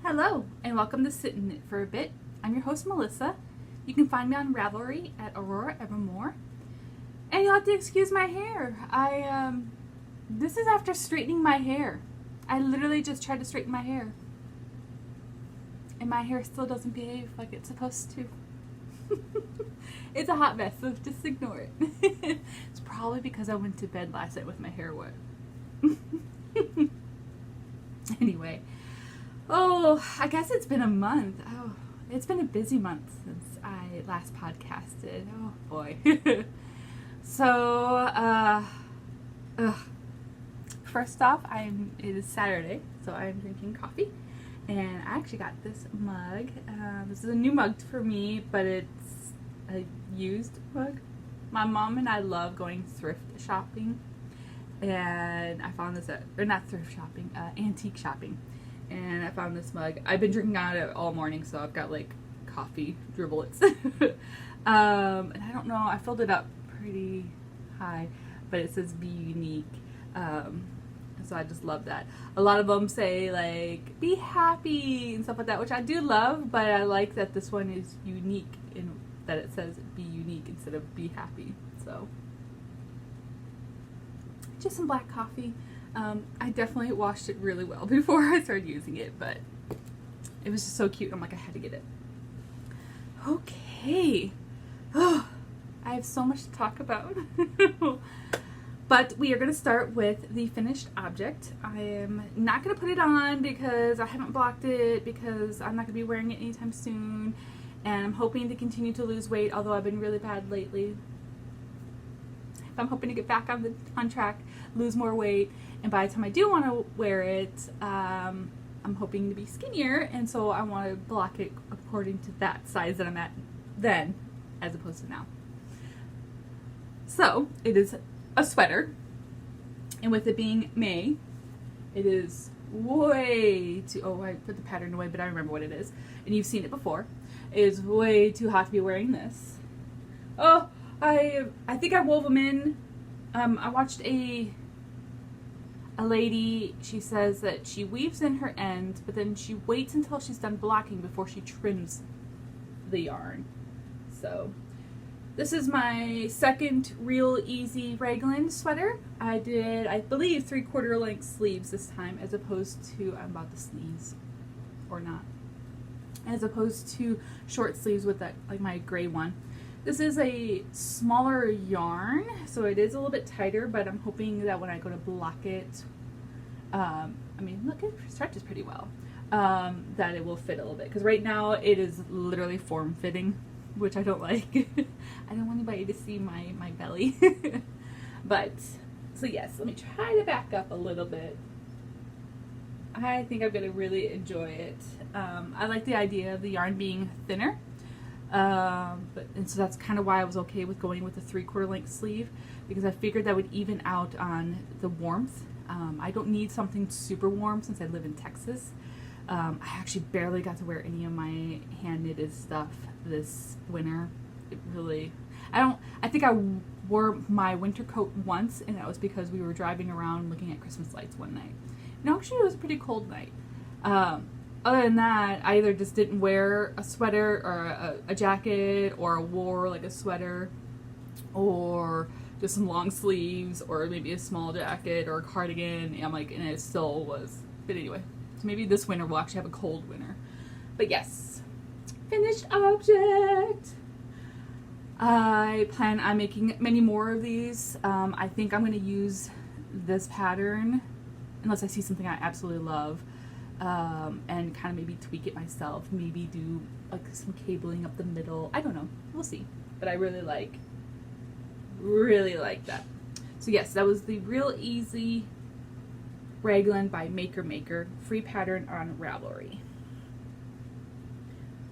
Hello, and welcome to Sit in It for a Bit. I'm your host, Melissa. You can find me on Ravelry at Aurora Evermore. And you'll have to excuse my hair. This is after straightening my hair. I literally just tried to straighten my hair. And my hair still doesn't behave like it's supposed to. It's a hot mess, so just ignore it. It's probably because I went to bed last night with my hair wet. Anyway. Oh, I guess it's been a month. Oh, it's been a busy month since I last podcasted. Oh, boy. So, first off, it is Saturday, so I'm drinking coffee. And I actually got this mug. This is a new mug for me, but it's a used mug. My mom and I love going thrift shopping. And I found this not thrift shopping, antique shopping. And I found this mug. I've been drinking out of it all morning, so I've got like coffee driblets. And I don't know, I filled it up pretty high, but it says be unique. So I just love that. A lot of them say like be happy and stuff like that, which I do love, but I like that this one is unique in that it says be unique instead of be happy. So just some black coffee. I definitely washed it really well before I started using it, but it was just so cute. I'm like, I had to get it. Okay. Oh, I have so much to talk about. But we are going to start with the finished object. I am not going to put it on because I haven't blocked it, because I'm not going to be wearing it anytime soon. And I'm hoping to continue to lose weight, although I've been really bad lately. I'm hoping to get back on track, lose more weight, and by the time I do want to wear it, I'm hoping to be skinnier, and so I want to block it according to that size that I'm at then, as opposed to now. So, it is a sweater, and with it being May, it is way too, oh, I put the pattern away, but I remember what it is, and you've seen it before. It is way too hot to be wearing this. Oh, I think I wove them in. I watched a lady, she says that she weaves in her end, but then she waits until she's done blocking before she trims the yarn. So, this is my second real easy raglan sweater. I did, I believe, 3/4 length sleeves this time, as opposed to, I'm about to sneeze, or not, as opposed to short sleeves with that, like my gray one. This is a smaller yarn, so it is a little bit tighter, but I'm hoping that when I go to block it, I mean, look, it stretches pretty well, that it will fit a little bit. Because right now, it is literally form-fitting, which I don't like. I don't want anybody to see my belly. But, so yes, let me try to back up a little bit. I think I'm going to really enjoy it. I like the idea of the yarn being thinner. And so that's kind of why I was okay with going with the 3/4 length sleeve, because I figured that would even out on the warmth. I don't need something super warm since I live in Texas. I actually barely got to wear any of my hand knitted stuff this winter. It really, I think I wore my winter coat once, and that was because we were driving around looking at Christmas lights one night. And actually it was a pretty cold night. Other than that, I either just didn't wear a sweater or a jacket, or wore like a sweater, or just some long sleeves, or maybe a small jacket or a cardigan. And I'm like, and it still was. But anyway, so maybe this winter we'll actually have a cold winter. But yes, finished object. I plan on making many more of these. I think I'm going to use this pattern, unless I see something I absolutely love. And kind of maybe tweak it myself, maybe do like some cabling up the middle. I don't know, we'll see. But I really like that. So yes, that was the Real Easy Raglan by Maker Maker, free pattern on Ravelry.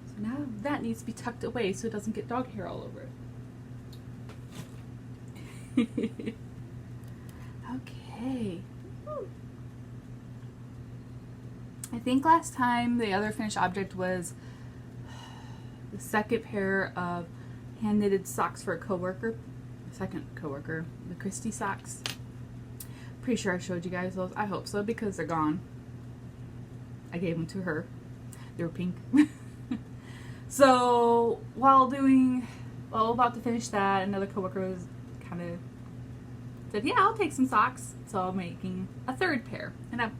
So now that needs to be tucked away so it doesn't get dog hair all over it. Okay. I think last time the other finished object was the second pair of hand knitted socks for a coworker. Second coworker, the Christy socks. Pretty sure I showed you guys those. I hope so, because they're gone. I gave them to her. They were pink. So while about to finish that, another coworker was kind of said, yeah, I'll take some socks. So I'm making a third pair. And I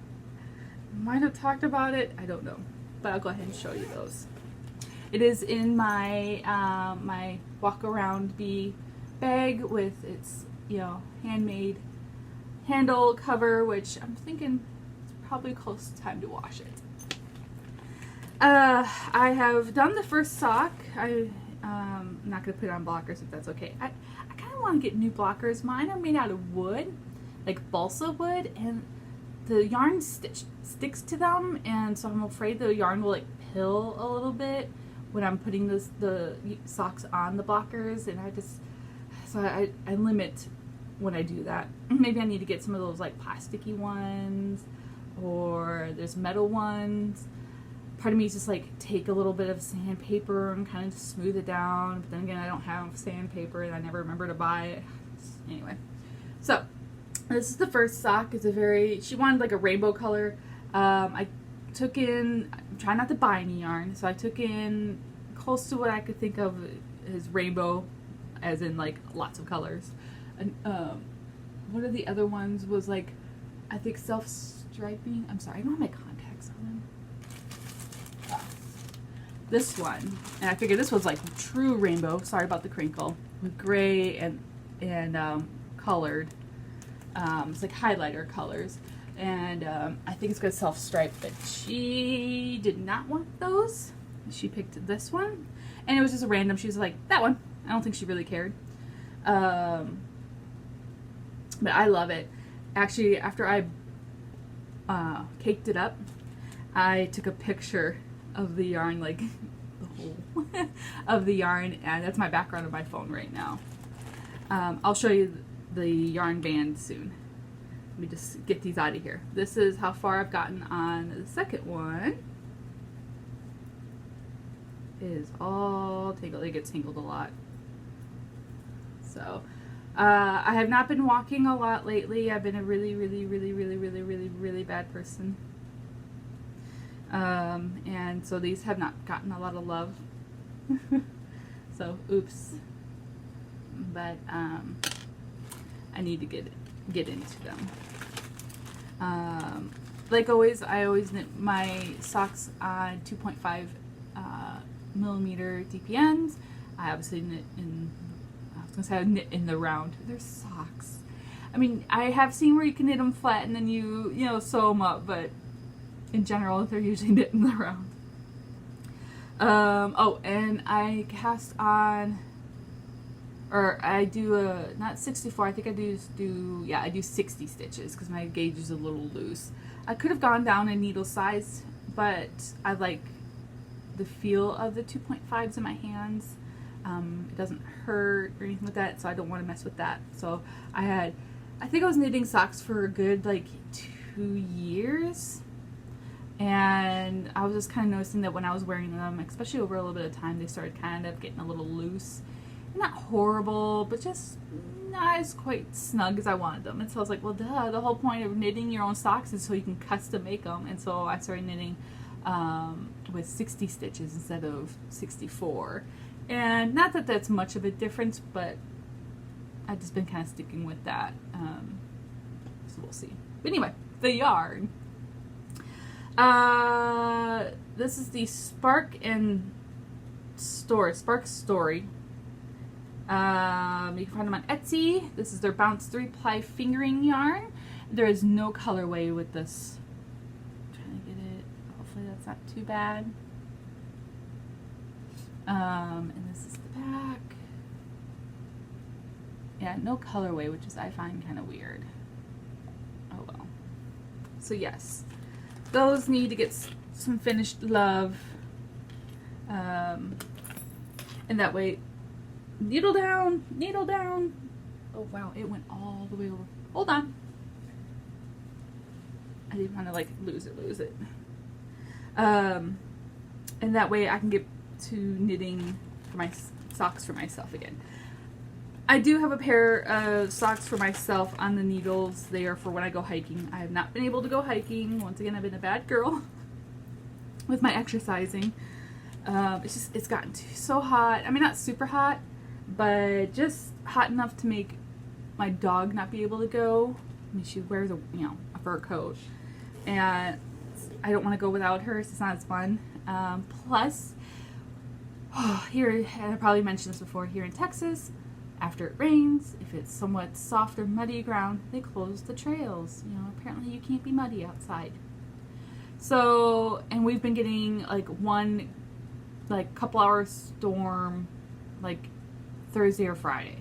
might have talked about it. I don't know. But I'll go ahead and show you those. It is in my my walk around bee bag with its, you know, handmade handle cover, which I'm thinking it's probably close to time to wash it. I have done the first sock. I'm not going to put on blockers if that's okay. I kind of want to get new blockers. Mine are made out of wood, like balsa wood, and the yarn sticks to them, and so I'm afraid the yarn will like pill a little bit when I'm putting the socks on the blockers, and I limit when I do that. Maybe I need to get some of those like plasticky ones, or there's metal ones. Part of me is just like take a little bit of sandpaper and kind of just smooth it down, but then again I don't have sandpaper and I never remember to buy it. Anyway, so this is the first sock. It's she wanted like a rainbow color. I took in, I'm trying not to buy any yarn, so I took in close to what I could think of as rainbow, as in like lots of colors. And one of the other ones was like, I think self-striping. I'm sorry, I don't have my contacts on. This one, and I figured this was like true rainbow. Sorry about the crinkle, with gray and colored. It's like highlighter colors, and I think it's gonna self-stripe, but she did not want those. She picked this one, and it was just a random. She was like, that one. I don't think she really cared. But I love it. Actually, after I caked it up, I took a picture of the yarn, like the whole of the yarn, and that's my background of my phone right now. I'll show you the yarn band soon. Let me just get these out of here. This is how far I've gotten on the second one. It is all tangled. It gets tangled a lot. So I have not been walking a lot lately. I've been a really bad person. And so these have not gotten a lot of love. So oops. But I need to get into them. Like always, I always knit my socks on 2.5 millimeter DPNs. I obviously knit in, I was gonna say I knit in the round. They're socks. I mean, I have seen where you can knit them flat and then you know, sew them up, but in general, they're usually knit in the round. Oh, and I cast on, or I do not 64, I think I do 60 stitches because my gauge is a little loose. I could have gone down in needle size, but I like the feel of the 2.5s in my hands. It doesn't hurt or anything like that, so I don't want to mess with that. So I think I was knitting socks for a good like 2 years. And I was just kind of noticing that when I was wearing them, especially over a little bit of time, they started kind of getting a little loose. Not horrible, but just not as quite snug as I wanted them. And so I was like, well, duh, the whole point of knitting your own socks is so you can custom make them. And so I started knitting with 60 stitches instead of 64. And not that that's much of a difference, but I've just been kind of sticking with that. So we'll see. But anyway, the yarn. This is the Spark Story. You can find them on Etsy. This is their Bounce 3-ply fingering yarn. There is no colorway with this. I'm trying to get it. Hopefully that's not too bad. And this is the back. Yeah, no colorway, which is I find kind of weird. Oh well. So yes. Those need to get some finished love, and that way, needle down. Oh wow, it went all the way over. Hold on. I didn't want to like lose it. And that way I can get to knitting for my socks for myself again. I do have a pair of socks for myself on the needles. They are for when I go hiking. I have not been able to go hiking. Once again, I've been a bad girl. with my exercising. It's gotten so hot. I mean, not super hot, but just hot enough to make my dog not be able to go. I mean, she wears a fur coat, and I don't want to go without her. So it's not as fun. Plus, here, and I probably mentioned this before, here in Texas, after it rains, if it's somewhat soft or muddy ground, they close the trails. Apparently you can't be muddy outside. So, and we've been getting like one, couple hour storm, Thursday or Friday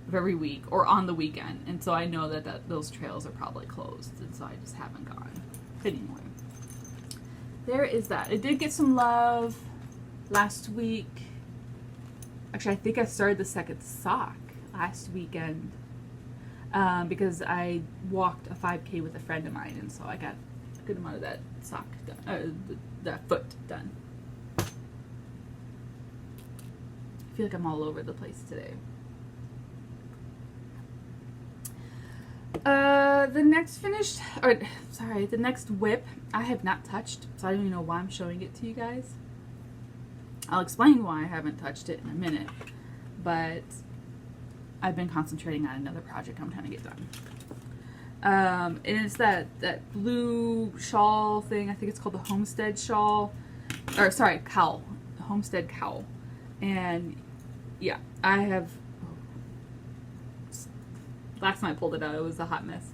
of every week, or on the weekend. And so I know that those trails are probably closed, and so I just haven't gone. Anyway, there is that. It did get some love last week. Actually, I think I started the second sock last weekend because I walked a 5K with a friend of mine, and so I got a good amount of that sock done, that foot done. I feel like I'm all over the place today. The next whip I have not touched, so I don't even know why I'm showing it to you guys. I'll explain why I haven't touched it in a minute, but I've been concentrating on another project I'm trying to get done. And it's that blue shawl thing. I think it's called the Homestead shawl, or sorry, cowl, the Homestead cowl. And yeah, I have. Last time I pulled it out, it was a hot mess.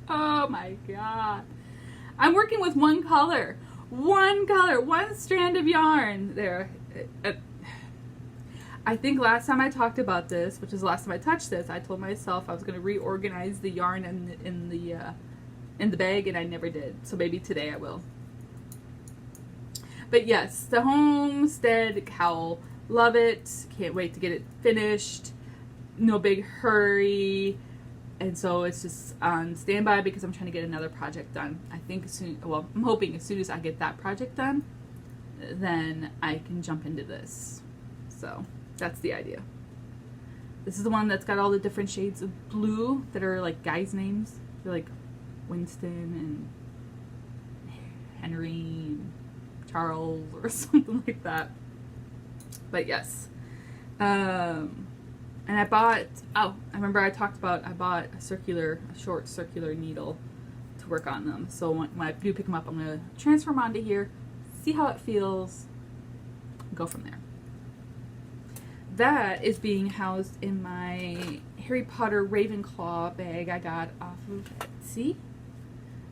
Oh my god. I'm working with one strand of yarn there. I think last time I talked about this, which is the last time I touched this, I told myself I was going to reorganize the yarn in the bag, and I never did. So maybe today I will. But yes, the Homestead cowl. Love it. Can't wait to get it finished. No big hurry. And so it's just on standby because I'm trying to get another project done. I think I'm hoping as soon as I get that project done, then I can jump into this. So that's the idea. This is the one that's got all the different shades of blue that are like guys' names. They're like Winston and Henry and Charles or something like that. But yes. And I bought, I remember I bought a short circular needle to work on them. So when I do pick them up, I'm going to transfer them onto here, see how it feels, and go from there. That is being housed in my Harry Potter Ravenclaw bag I got off of Etsy.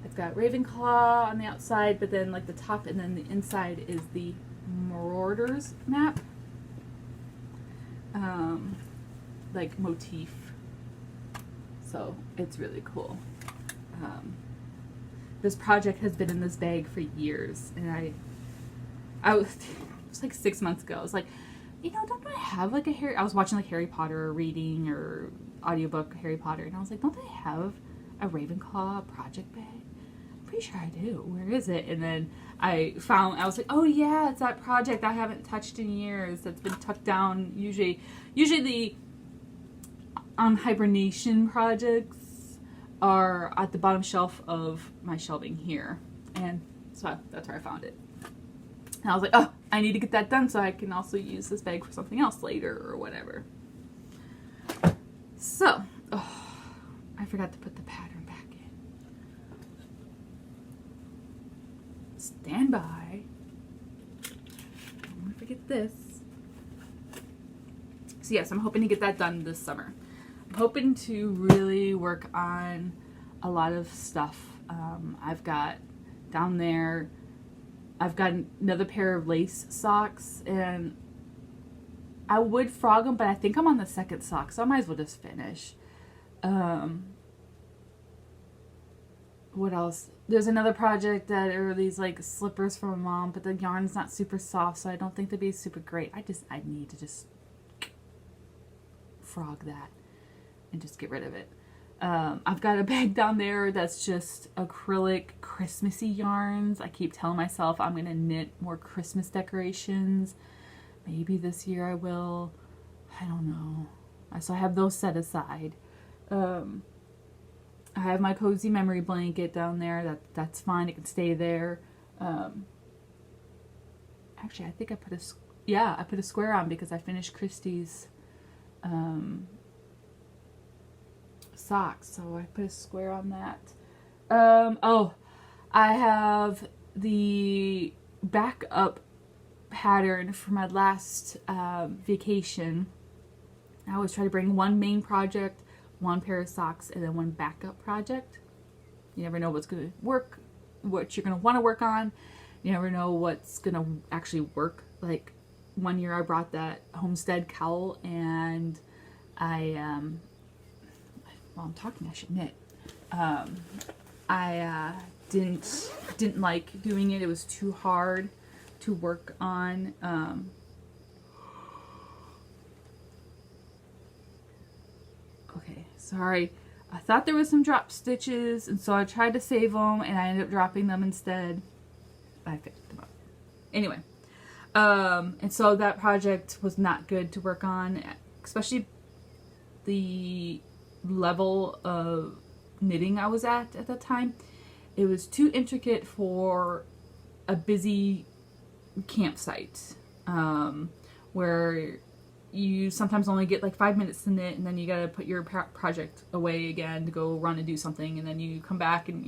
It's got Ravenclaw on the outside, but then like the top and then the inside is the Marauders map. Motif. So it's really cool. This project has been in this bag for years, and I was it was like 6 months ago. I was like, don't I have like I was watching like Harry Potter reading or audiobook Harry Potter, and I was like, don't they have a Ravenclaw project bag? I'm pretty sure I do. Where is it? And then I was like, oh yeah, it's that project I haven't touched in years. That's been tucked down. Usually the hibernation projects are at the bottom shelf of my shelving here, and so that's where I found it. And I was like, oh, I need to get that done so I can also use this bag for something else later or whatever. So, I forgot to put the pattern back in. Stand by. Don't want to forget this. So yes, I'm hoping to get that done this summer. I'm hoping to really work on a lot of stuff. I've got down there, I've got another pair of lace socks, and I would frog them, but I think I'm on the second sock, so I might as well just finish. What else? There's another project that are these like slippers from my mom, but the yarn's not super soft, so I don't think they'd be super great. I need to just frog that and just get rid of it. I've got a bag down there that's just acrylic Christmassy yarns. I keep telling myself I'm gonna knit more Christmas decorations. Maybe this year I will. I don't know. So I have those set aside. I have my cozy memory blanket down there. That's fine. It can stay there. Actually, I think I put a square on because I finished Christy's socks, so I put a square on that. Oh, I have the backup pattern for my last vacation. I always try to bring one main project, one pair of socks, and then one backup project. You never know what's going to work, what you're going to want to work on. You never know what's going to actually work. Like one year I brought that homestead cowl, and I'm talking, I should knit. I didn't like doing it. It was too hard to work on. Okay, sorry. I thought there was some drop stitches, and so I tried to save them, and I ended up dropping them instead. I picked them up. Anyway, and so that project was not good to work on, especially the level of knitting I was at that time. It was too intricate for a busy campsite, where you sometimes only get like 5 minutes to knit, and then you gotta put your project away again to go run and do something, and then you come back, and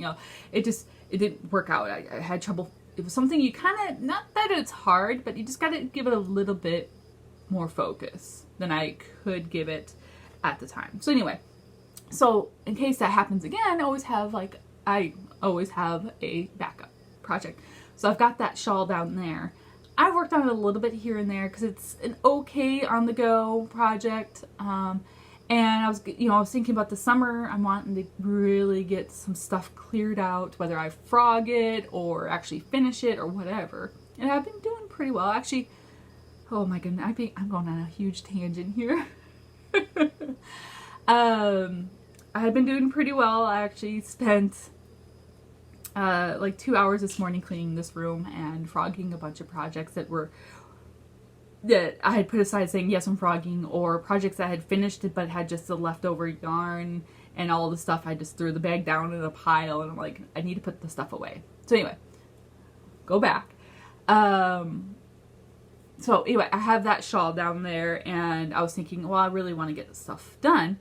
it didn't work out. I had trouble. It was something you kind of, not that it's hard, but you just gotta give it a little bit more focus than I could give it at the time. So anyway, so in case that happens again, I always have a backup project. So I've got that shawl down there. I worked on it a little bit here and there because it's an okay on the go project. And I was thinking about the summer. I'm wanting to really get some stuff cleared out, whether I frog it or actually finish it or whatever. And I've been doing pretty well. Actually, oh my goodness, I'm going on a huge tangent here. I had been doing pretty well. I actually spent like 2 hours this morning cleaning this room and frogging a bunch of projects that I had put aside saying yes I'm frogging, or projects that I had finished but had just the leftover yarn and all the stuff. I just threw the bag down in a pile, and I'm like, I need to put the stuff away. So anyway, go back. So anyway, I have that shawl down there, and I was thinking, well, I really want to get this stuff done.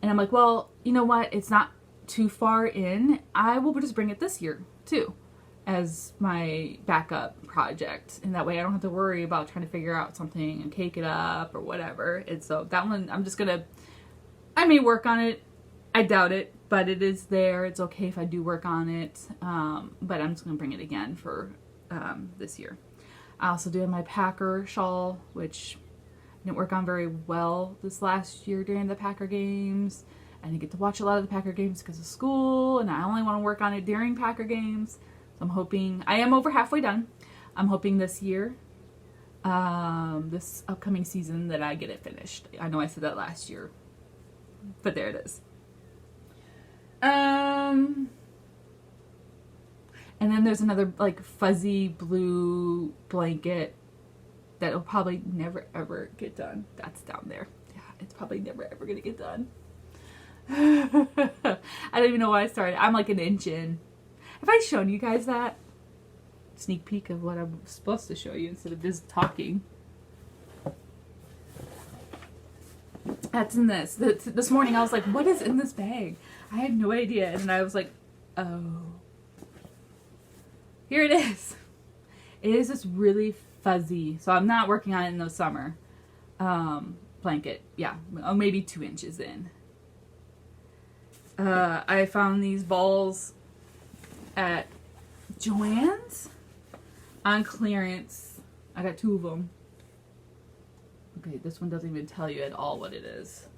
And I'm like, well, you know what? It's not too far in. I will just bring it this year too as my backup project, and that way I don't have to worry about trying to figure out something and cake it up or whatever. And so that one, I may work on it. I doubt it, but it is there. It's okay if I do work on it, but I'm just gonna bring it again for this year. I also do have my Packer shawl, which I didn't work on very well this last year during the Packer games. I didn't get to watch a lot of the Packer games because of school, and I only want to work on it during Packer games. So I'm hoping, I am over halfway done. I'm hoping this year, this upcoming season, that I get it finished. I know I said that last year, but there it is. And then there's another like fuzzy blue blanket that will probably never ever get done. That's down there. Yeah, it's probably never ever gonna get done. I don't even know why I started. I'm like an inch in. Have I shown you guys that? Sneak peek of what I'm supposed to show you instead of just talking. That's in this. This morning I was like, what is in this bag? I had no idea. And I was like, oh. Here it is. It is this really fuzzy, so I'm not working on it in the summer, blanket. Yeah, maybe 2 inches in. I found these balls at Joann's on clearance. I got 2 of them. Okay, this one doesn't even tell you at all what it is.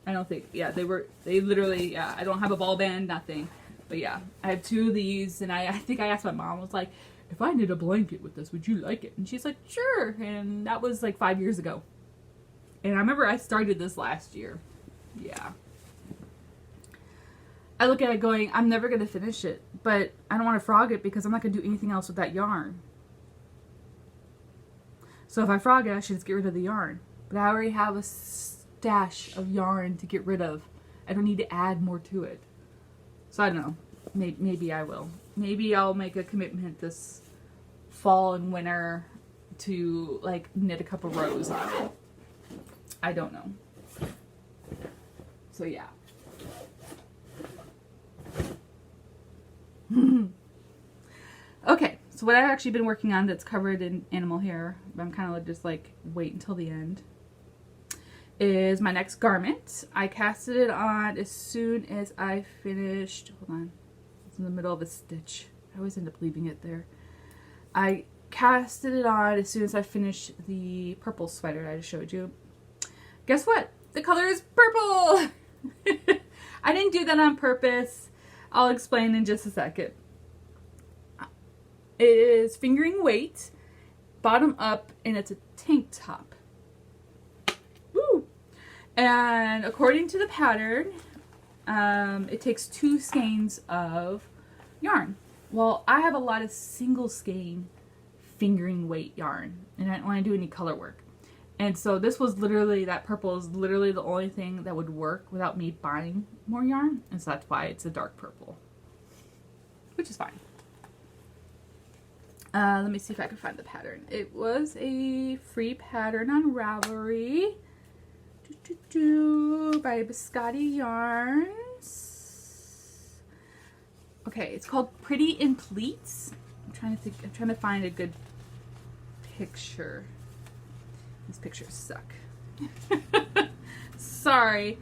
I don't think, yeah, they literally, yeah, I don't have a ball band, nothing. But yeah, I have 2 of these, and I think I asked my mom, I was like, if I knit a blanket with this, would you like it? And she's like, sure. And that was like 5 years ago. And I remember I started this last year. Yeah. I look at it going, I'm never going to finish it, but I don't want to frog it because I'm not going to do anything else with that yarn. So if I frog it, I should just get rid of the yarn. But I already have a stash of yarn to get rid of. I don't need to add more to it. So I don't know. Maybe I will. Maybe I'll make a commitment this fall and winter to like knit a couple rows on it. I don't know. So yeah. Okay, so what I've actually been working on that's covered in animal hair, but I'm kind of just like wait until the end, is my next garment. I casted it on as soon as I finished, hold on, it's in the middle of a stitch. I always end up leaving it there. I casted it on as soon as I finished the purple sweater I just showed you. Guess what? The color is purple! I didn't do that on purpose. I'll explain in just a second. It is fingering weight, bottom up, and it's a tank top. Woo! And according to the pattern, it takes 2 skeins of yarn. Well, I have a lot of single skein fingering weight yarn, and I don't want to do any color work. And so this was literally, that purple is literally the only thing that would work without me buying more yarn, and so that's why it's a dark purple, which is fine. Let me see if I can find the pattern. It was a free pattern on Ravelry by Biscotti Yarns. Okay, it's called Pretty in Pleats. I'm trying to find a good picture. These pictures suck. Sorry.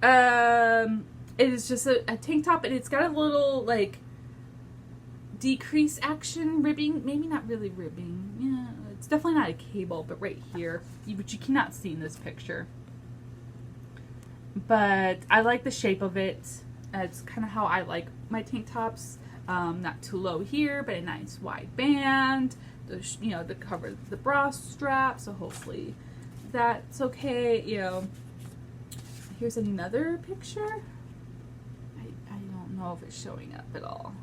It is just a tank top, and it's got a little like decrease action ribbing, maybe not really ribbing, yeah, it's definitely not a cable, but right here, which you cannot see in this picture. But I like the shape of it. It's kind of how I like my tank tops. Not too low here, but a nice wide band. The cover the bra strap, so hopefully that's okay. Here's another picture. I don't know if it's showing up at all.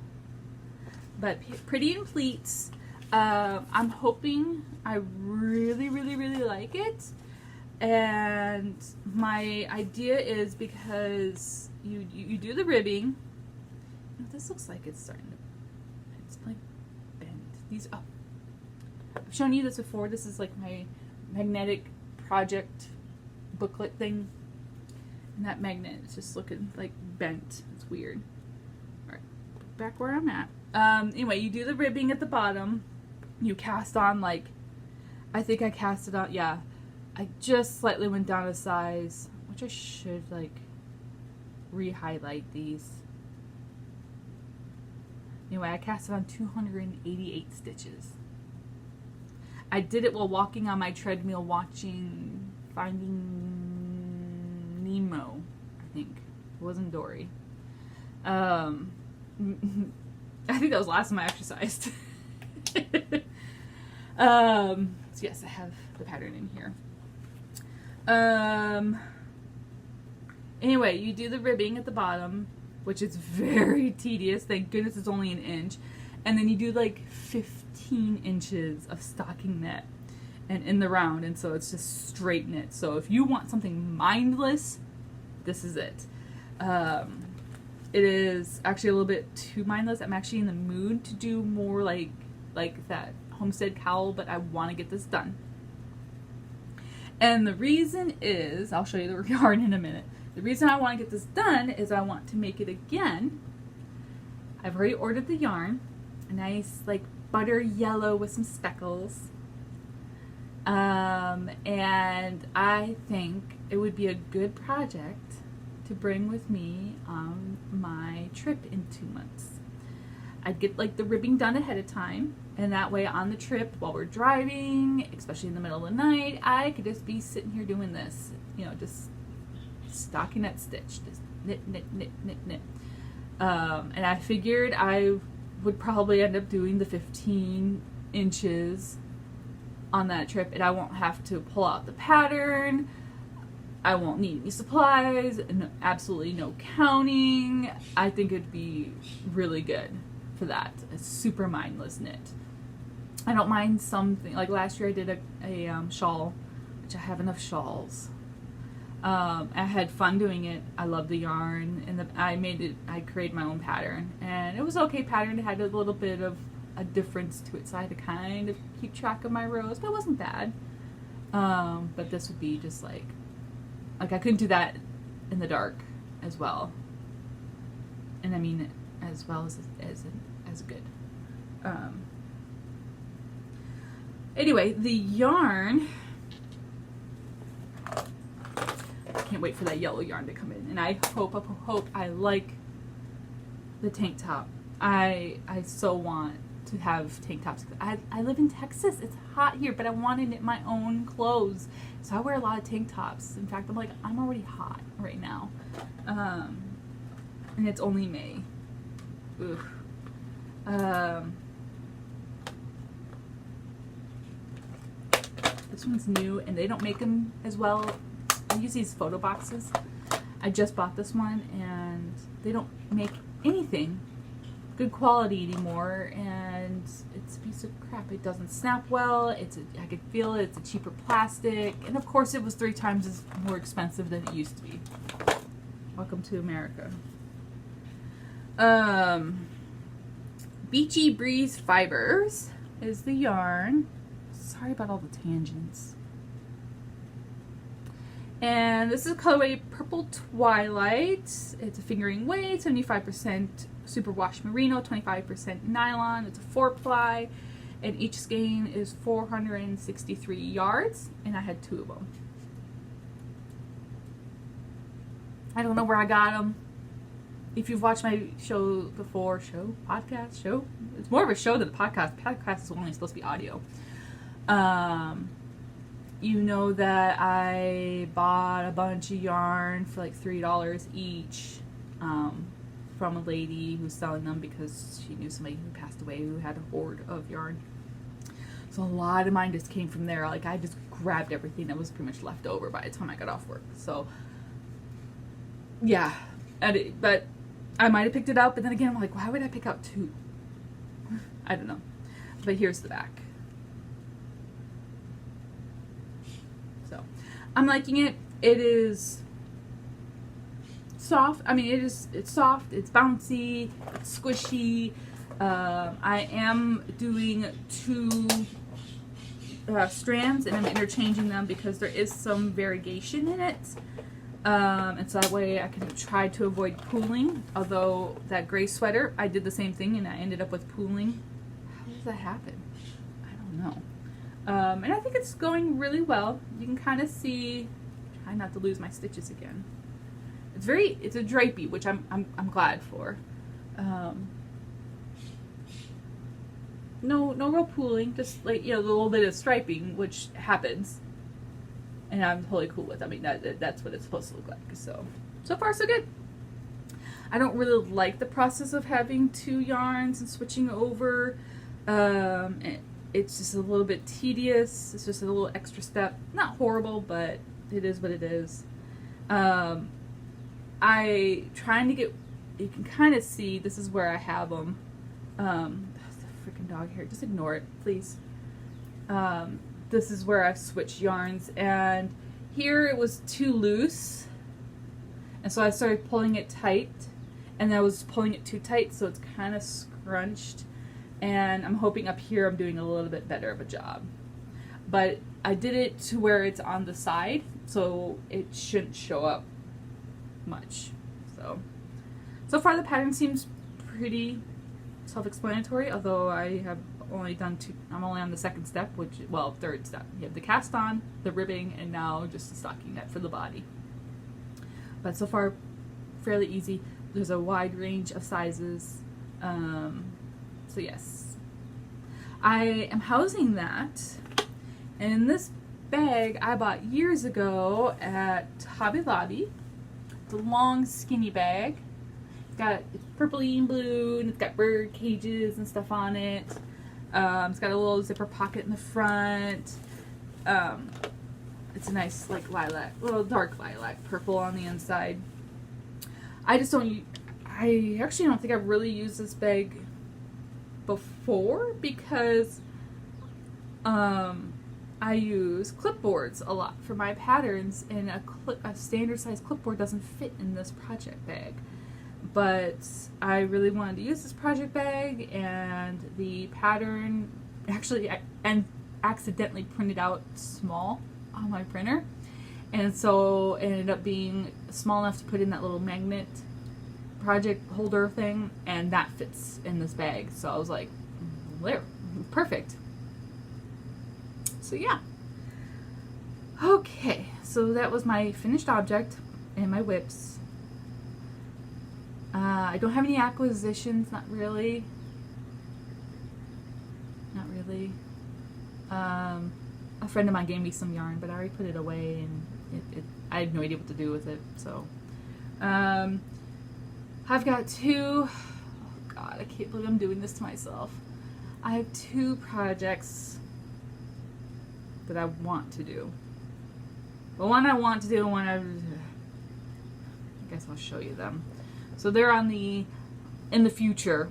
But Pretty in Pleats. I'm hoping I really, really, really like it. And my idea is, because you do the ribbing. This looks like it's starting to, it's like bent. I've shown you this before. This is like my magnetic project booklet thing. And that magnet is just looking like bent. It's weird. Alright, back where I'm at. Anyway, you do the ribbing at the bottom. You cast on, like, I think I cast it on, yeah. I just slightly went down a size, which I should, like, re-highlight these. Anyway, I cast it on 288 stitches. I did it while walking on my treadmill watching Finding Nemo, I think. It wasn't Dory. I think that was the last time I exercised. So yes, I have the pattern in here. Anyway, you do the ribbing at the bottom, which is very tedious. Thank goodness it's only 1 inch. And then you do like 15 inches of stocking knit and in the round, and so it's just straight knit. So if you want something mindless, this is it. It is actually a little bit too mindless. I'm actually in the mood to do more like that homestead cowl, but I want to get this done. And the reason is, I'll show you the yarn in a minute. The reason I want to get this done is I want to make it again. I've already ordered the yarn, a nice like butter yellow with some speckles. And I think it would be a good project to bring with me on my trip in 2 months. I'd get like the ribbing done ahead of time, and that way on the trip while we're driving, especially in the middle of the night, I could just be sitting here doing this, just stockinette stitch, just knit, knit, knit, knit, knit. And I figured I would probably end up doing the 15 inches on that trip, and I won't have to pull out the pattern. I won't need any supplies, and absolutely no counting. I think it'd be really good for that. A super mindless knit. I don't mind something, like last year I did a shawl, which I have enough shawls. I had fun doing it. I love the yarn, and I created my own pattern, and it was okay pattern. It had a little bit of a difference to it, so I had to kind of keep track of my rows, but it wasn't bad. But this would be just like I couldn't do that in the dark as well, and I mean as well as good. Anyway, the yarn. I can't wait for that yellow yarn to come in, and I hope I like the tank top. I so want to have tank tops. I live in Texas. It's hot here, but I wanted my own clothes, so I wear a lot of tank tops. In fact, I'm already hot right now, and it's only May. Oof. This one's new, and they don't make them as well. I use these photo boxes. I just bought this one, and they don't make anything good quality anymore, and it's a piece of crap. It doesn't snap well. I could feel it. It's a cheaper plastic, and of course it was 3 times as more expensive than it used to be. Welcome to America. Beachy Breeze Fibers is the yarn. Sorry about all the tangents. And this is colorway Purple Twilight. It's a fingering weight, 75% superwash merino, 25% nylon. It's a 4-ply, and each skein is 463 yards, and I had 2 of them. I don't know where I got them. If you've watched my show before, podcast, it's more of a show than a podcast. Podcast is only supposed to be audio. You know that I bought a bunch of yarn for like $3 each from a lady who's selling them because she knew somebody who passed away who had a hoard of yarn. So a lot of mine just came from there. Like I just grabbed everything that was pretty much left over by the time I got off work. So yeah, but I might have picked it up, but then again I'm like, why would I pick out 2? I don't know. But here's the back. So I'm liking it. It is soft. I mean, it's soft, it's bouncy, it's squishy. I am doing 2 strands, and I'm interchanging them because there is some variation in it. And so that way I can try to avoid pooling. Although that gray sweater, I did the same thing and I ended up with pooling. How does that happen? I don't know. And I think it's going really well. You can kind of see. Try not to lose my stitches again. It's a drapey, which I'm glad for. No real pooling, just like, you know, the little bit of striping, which happens, and I'm totally cool with. I mean, that's what it's supposed to look like. So far so good. I don't really like the process of having 2 yarns and switching over. It's just a little bit tedious. It's just a little extra step. Not horrible, but it is what it is. I trying to get. You can kind of see this is where I have them. There's a freaking dog here. Just ignore it, please. This is where I've switched yarns, and here it was too loose, and so I started pulling it tight, and I was pulling it too tight, so it's kind of scrunched. And I'm hoping up here I'm doing a little bit better of a job. But I did it to where it's on the side, so it shouldn't show up much. So far the pattern seems pretty self-explanatory, although I have only done 2. I'm only on the 2nd step, third step. You have the cast on, the ribbing, and now just the stockinette for the body. But so far, fairly easy. There's a wide range of sizes. So yes, I am housing that in this bag I bought years ago at Hobby Lobby. The long skinny bag. It's purpley and blue, and it's got bird cages and stuff on it. It's got a little zipper pocket in the front. It's a nice like lilac, little dark lilac purple on the inside. I actually don't think I've really used this bag before because I use clipboards a lot for my patterns, and a standard size clipboard doesn't fit in this project bag. But I really wanted to use this project bag, and the pattern actually accidentally printed out small on my printer, and so it ended up being small enough to put in that little magnet project holder thing, and that fits in this bag. So I was like, there, perfect. So yeah. Okay, so that was my finished object and my whips. I don't have any acquisitions, not really. Not really. A friend of mine gave me some yarn, but I already put it away, and I had no idea what to do with it. So, I've got two. Oh God, I can't believe I'm doing this to myself. I have two projects that I want to do. The one I want to do, and one I guess I'll show you them. So they're in the future.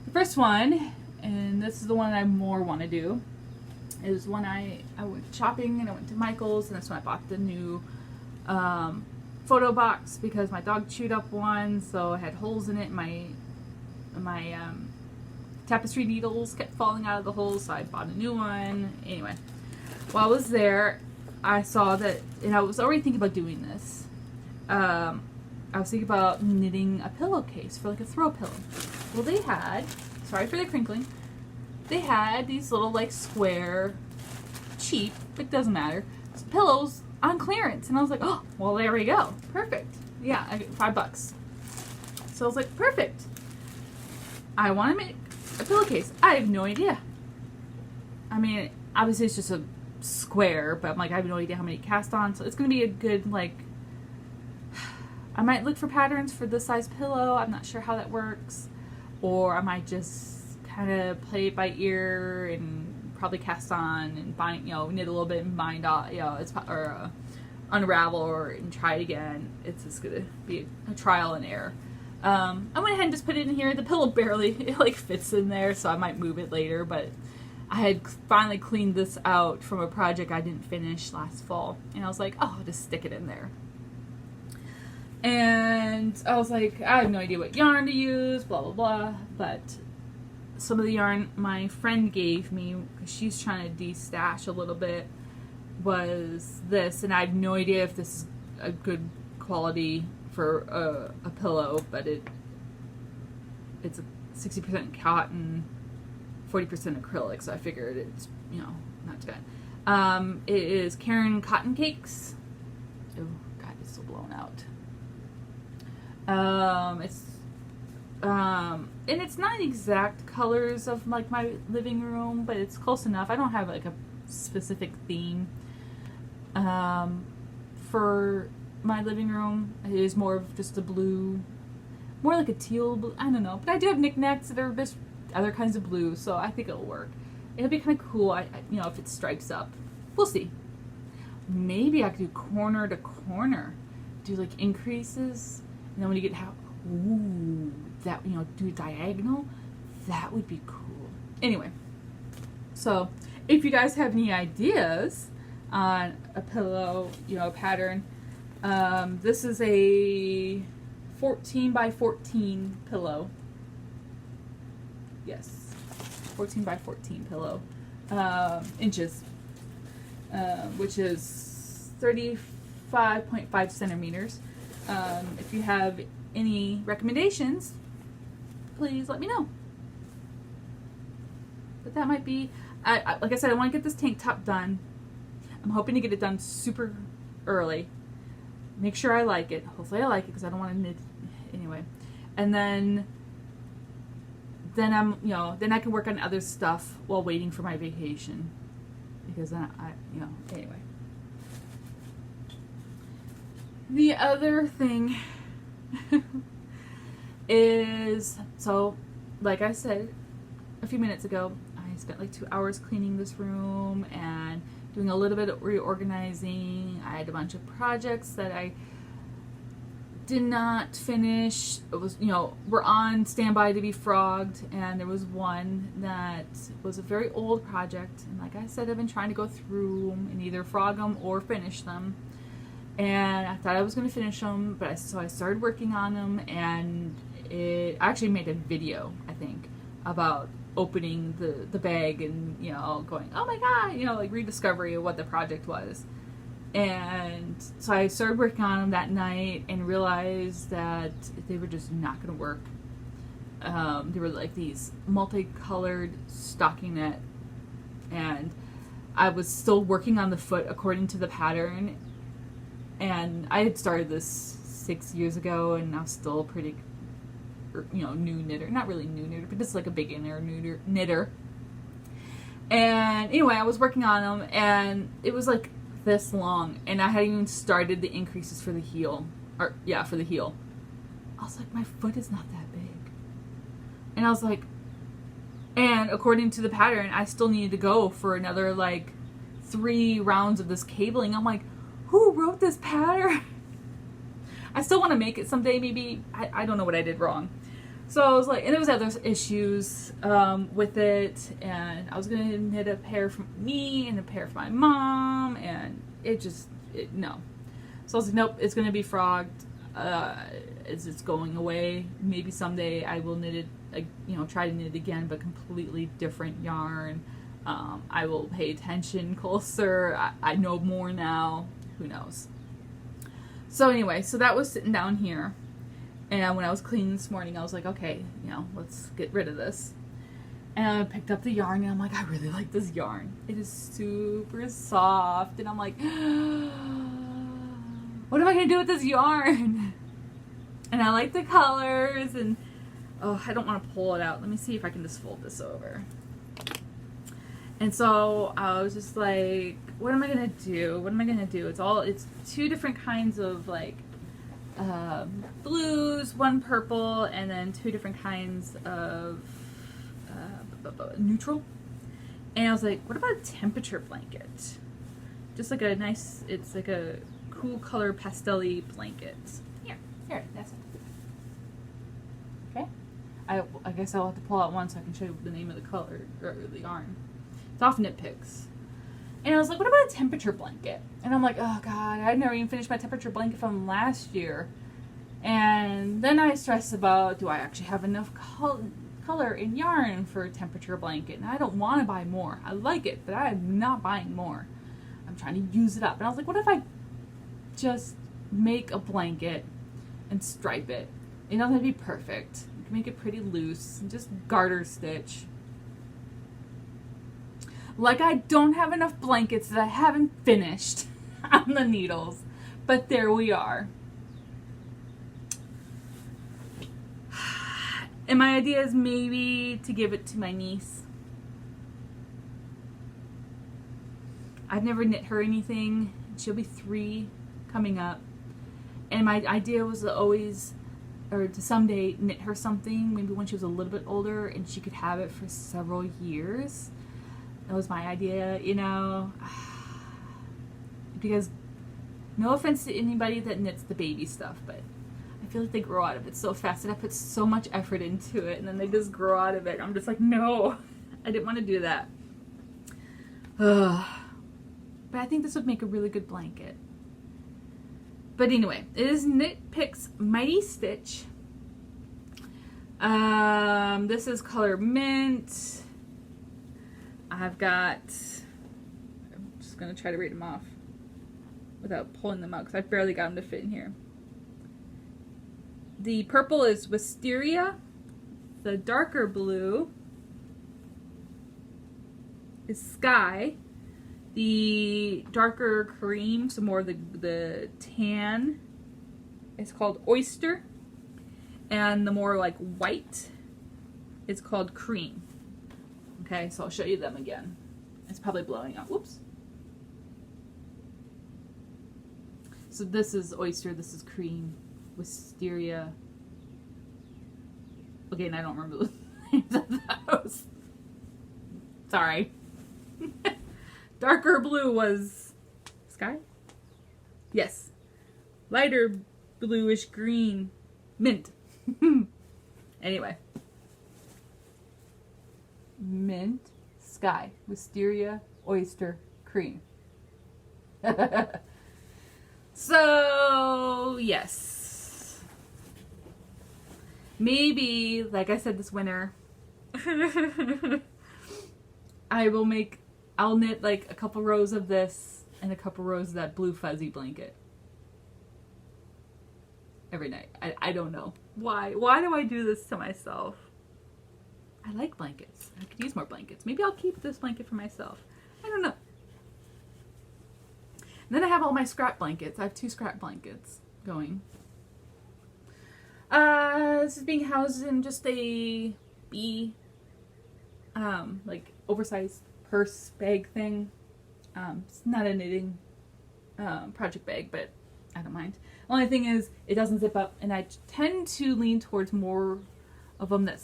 The first one, and this is the one I more want to do, is when I went shopping and I went to Michael's, and that's when I bought the new photo box because my dog chewed up one, so it had holes in it. My tapestry needles kept falling out of the holes, so I bought a new one. Anyway, while I was there, I saw that, and I was already thinking about doing this. I was thinking about knitting a pillowcase for like a throw pillow. Well, they had, sorry for the crinkling, they had these little like square, cheap, it doesn't matter, pillows on clearance. And I was like, oh, well, there we go. Perfect. Yeah, I get $5. So I was like, perfect. I want to make a pillowcase. I have no idea. I mean, obviously it's just a square, but I'm like, I have no idea how many cast on. So it's going to be a good, like, I might look for patterns for this size pillow. I'm not sure how that works. Or I might just kind of play it by ear and probably cast on and bind, knit a little bit and bind off, or unravel and try it again. It's just going to be a trial and error. I went ahead and just put it in here. The pillow barely, it like fits in there, so I might move it later, but I had finally cleaned this out from a project I didn't finish last fall. And I was like, oh, I'll just stick it in there. And I was like, I have no idea what yarn to use, blah, blah, blah. But some of the yarn my friend gave me, because she's trying to de-stash a little bit, was this. And I have no idea if this is a good quality for a pillow, but it's a 60% cotton, 40% acrylic, so I figured it's, not too bad. It is Caron Cotton Cakes. Oh, God, it's so blown out. And it's not exact colors of like my living room, but it's close enough. I don't have like a specific theme for my living room. It is more of just a blue, more like a teal blue. I don't know, but I do have knickknacks that are just other kinds of blue, so I think it'll work. It'll be kind of cool. If it stripes up, we'll see. Maybe I could do corner to corner, do like increases. And then when you get do diagonal, that would be cool. Anyway, so if you guys have any ideas on a pillow, pattern, this is a 14 by 14 pillow. Yes, 14 by 14 pillow, inches, which is 35.5 centimeters. If you have any recommendations, please let me know. But that might be, like I said, I want to get this tank top done. I'm hoping to get it done super early. Make sure I like it. Hopefully I like it, because I don't want to knit anyway. And then then I can work on other stuff while waiting for my vacation. Because then anyway. The other thing is, so like I said a few minutes ago, I spent like 2 hours cleaning this room and doing a little bit of reorganizing. I had a bunch of projects that I did not finish. It was, you know, we're on standby to be frogged, and there was one that was a very old project, and like I said, I've been trying to go through them and either frog them or finish them, and I thought I was going to finish them, but so I started working on them, and I actually made a video, I think, about opening the bag and, you know, going, oh my god, you know, like rediscovery of what the project was. And so I started working on them that night and realized that they were just not going to work. They were like these multicolored stockinette, and I was still working on the foot according to the pattern, and I had started this 6 years ago, and I'm still pretty, you know, new knitter. Not really new knitter, but just like a beginner knitter. And anyway, I was working on them, and it was like this long, and I hadn't even started the increases for the heel. Or, yeah, for the heel. I was like, my foot is not that big. And I was like, and according to the pattern, I still needed to go for another, like, 3 rounds of this cabling. I'm like, who wrote this pattern? I still want to make it someday, maybe. I don't know what I did wrong. So I was like, and there was other issues with it, and I was going to knit a pair for me and a pair for my mom, and no. So I was like, nope, it's going to be frogged. It's going away. Maybe someday I will knit it, like, you know, try to knit it again, but completely different yarn. I will pay attention closer. I know more now. Who knows? So anyway, so that was sitting down here. And when I was cleaning this morning, I was like, okay, you know, let's get rid of this. And I picked up the yarn, and I'm like, I really like this yarn. It is super soft. And I'm like, what am I going to do with this yarn? And I like the colors. And, oh, I don't want to pull it out. Let me see if I can just fold this over. And so I was just like, what am I going to do? What am I going to do? It's 2 different kinds of, like, blues, 1 purple, and then 2 different kinds of neutral. And I was like, what about a temperature blanket? Just like a nice, it's like a cool color pastel-y blanket. Here, that's it. Okay. I guess I'll have to pull out one so I can show you the name of the color, or the yarn. It's off Knit Picks. And I was like, what about a temperature blanket? And I'm like, oh god, I never even finished my temperature blanket from last year. And then I stress about, do I actually have enough color and yarn for a temperature blanket? And I don't want to buy more. I like it, but I'm not buying more. I'm trying to use it up. And I was like, what if I just make a blanket and stripe it? It doesn't have to be perfect. You can make it pretty loose and just garter stitch. Like I don't have enough blankets that I haven't finished on the needles. But there we are. And my idea is maybe to give it to my niece. I've never knit her anything. She'll be 3 coming up. And my idea was to always, or to someday, knit her something, maybe when she was a little bit older and she could have it for several years. That was my idea, you know, because no offense to anybody that knits the baby stuff, but I feel like they grow out of it so fast, and I put so much effort into it, and then they just grow out of it. I'm just like, no, I didn't want to do that. But I think this would make a really good blanket. But anyway, it is Knit Picks Mighty Stitch. This is color Mint. I've got, I'm just going to try to read them off without pulling them out because I barely got them to fit in here. The purple is Wisteria. The darker blue is Sky. The darker cream, some more of the tan, is called Oyster. And the more like white is called Cream. Okay, so I'll show you them again. It's probably blowing up. Whoops. So this is Oyster, this is Cream, Wisteria. Okay, and I don't remember the names of those. Sorry. Darker blue was Sky? Yes. Lighter bluish green. Mint. Anyway. Mint, sky, wisteria, oyster, cream. So, yes. Maybe, like I said this winter, I'll knit like a couple rows of this and a couple rows of that blue fuzzy blanket. Every night. I don't know. Why? Why do I do this to myself? I like blankets. I could use more blankets. Maybe I'll keep this blanket for myself. I don't know. And then I have all my scrap blankets. I have 2 scrap blankets going. This is being housed in just a bee, like oversized purse bag thing. It's not a knitting project bag, but I don't mind. Only thing is, it doesn't zip up, and I tend to lean towards more of them that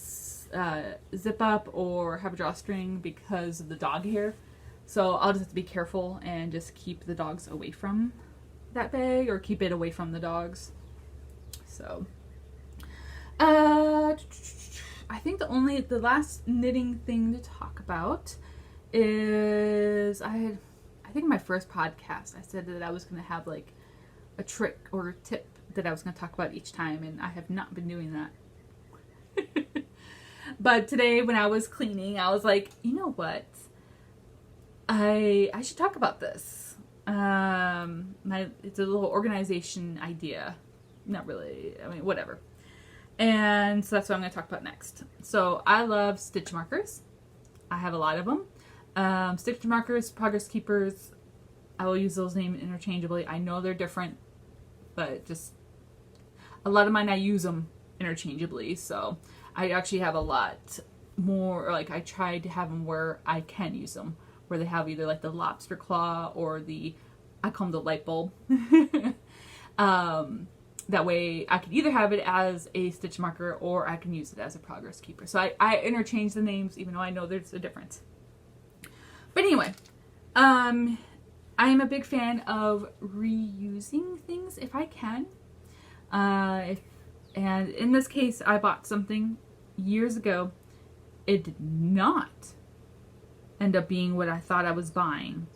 zip up or have a drawstring because of the dog hair. So I'll just have to be careful and just keep the dogs away from that bag, or keep it away from the dogs. So, I think the last knitting thing to talk about is I think in my first podcast I said that I was going to have like a trick or a tip that I was going to talk about each time, and I have not been doing that. But today when I was cleaning, I was like, you know what? I should talk about this. It's a little organization idea. Not really. I mean, whatever. And so that's what I'm going to talk about next. So I love stitch markers. I have a lot of them. Stitch markers, progress keepers, I will use those names interchangeably. I know they're different, but just a lot of mine I use them interchangeably. So I actually have a lot more, like I tried to have them where I can use them, where they have either like the lobster claw or I call them the light bulb. That way I could either have it as a stitch marker or I can use it as a progress keeper. So I interchange the names even though I know there's a difference. But anyway, I am a big fan of reusing things if I can. And in this case, I bought something years ago. It did not end up being what I thought I was buying.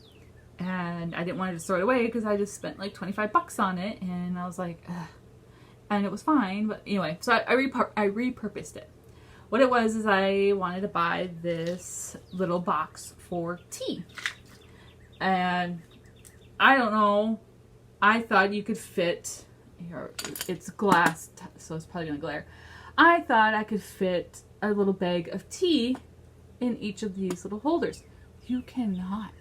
And I didn't want to throw it away because I just spent like $25 on it. And I was like, ugh. And it was fine. But anyway, so I repurposed it. What it was is I wanted to buy this little box for tea. And I don't know, I thought you could fit, here, it's glass, so it's probably going to glare. I thought I could fit a little bag of tea in each of these little holders. You cannot.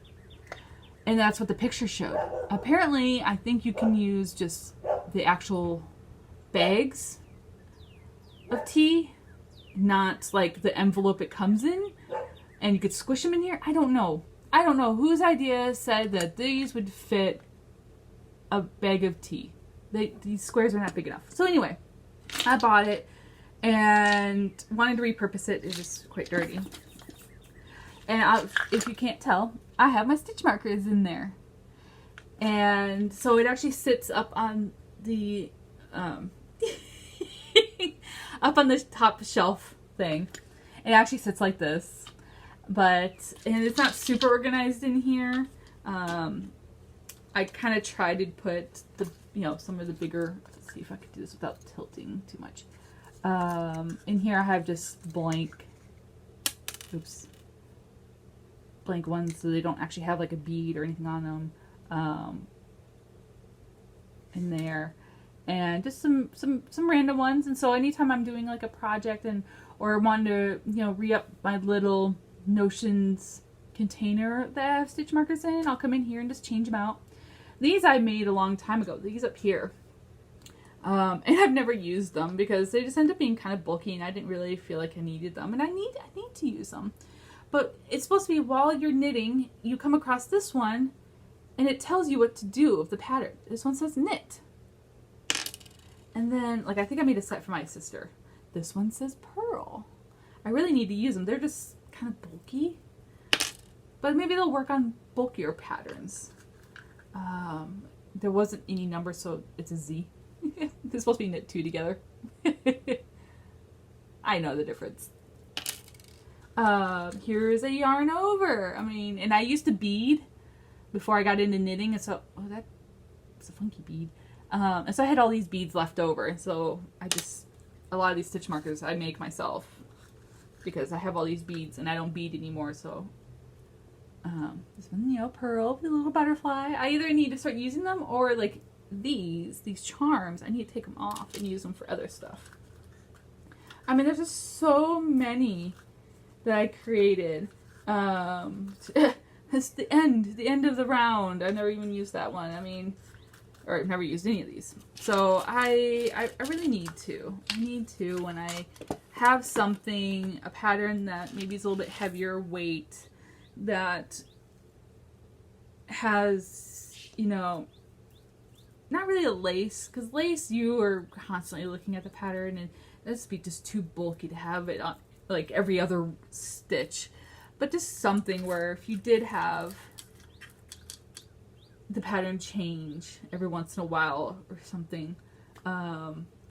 And that's what the picture showed. Apparently, I think you can use just the actual bags of tea, not like the envelope it comes in, and you could squish them in here. I don't know. I don't know whose idea said that these would fit a bag of tea. These squares are not big enough. So anyway, I bought it and wanted to repurpose it. It's just quite dirty. And if you can't tell, I have my stitch markers in there. And so it actually sits up on the up on the top shelf thing. It actually sits like this. And it's not super organized in here. I kind of tried to put some of the bigger, let's see if I could do this without tilting too much. In here I have just blank ones, so they don't actually have like a bead or anything on them. In there. And just some random ones. And so anytime I'm doing like a project or want to, re-up my little Notions container that I have stitch markers in, I'll come in here and just change them out. These I made a long time ago. These up here. And I've never used them because they just end up being kind of bulky and I didn't really feel like I needed them. And I need to use them. But it's supposed to be while you're knitting, you come across this one and it tells you what to do with the pattern. This one says knit. And then, I think I made a set for my sister. This one says purl. I really need to use them. They're just kind of bulky. But maybe they'll work on bulkier patterns. There wasn't any number, so it's a Z. They're supposed to be knit two together. I know the difference. Here's a yarn over. I mean, and I used to bead before I got into knitting, and so, oh, that's a funky bead. And so I had all these beads left over, and so a lot of these stitch markers I make myself because I have all these beads and I don't bead anymore, so this one, pearl with a little butterfly. I either need to start using them or like these charms, I need to take them off and use them for other stuff. I mean, there's just so many that I created. It's the end of the round. I've never even used that one. I mean, or I've never used any of these. So I really need to. I need to when I have something, a pattern that maybe is a little bit heavier weight, that has, not really a lace, because lace, you are constantly looking at the pattern and that'd be just too bulky to have it on like every other stitch. But just something where if you did have the pattern change every once in a while or something,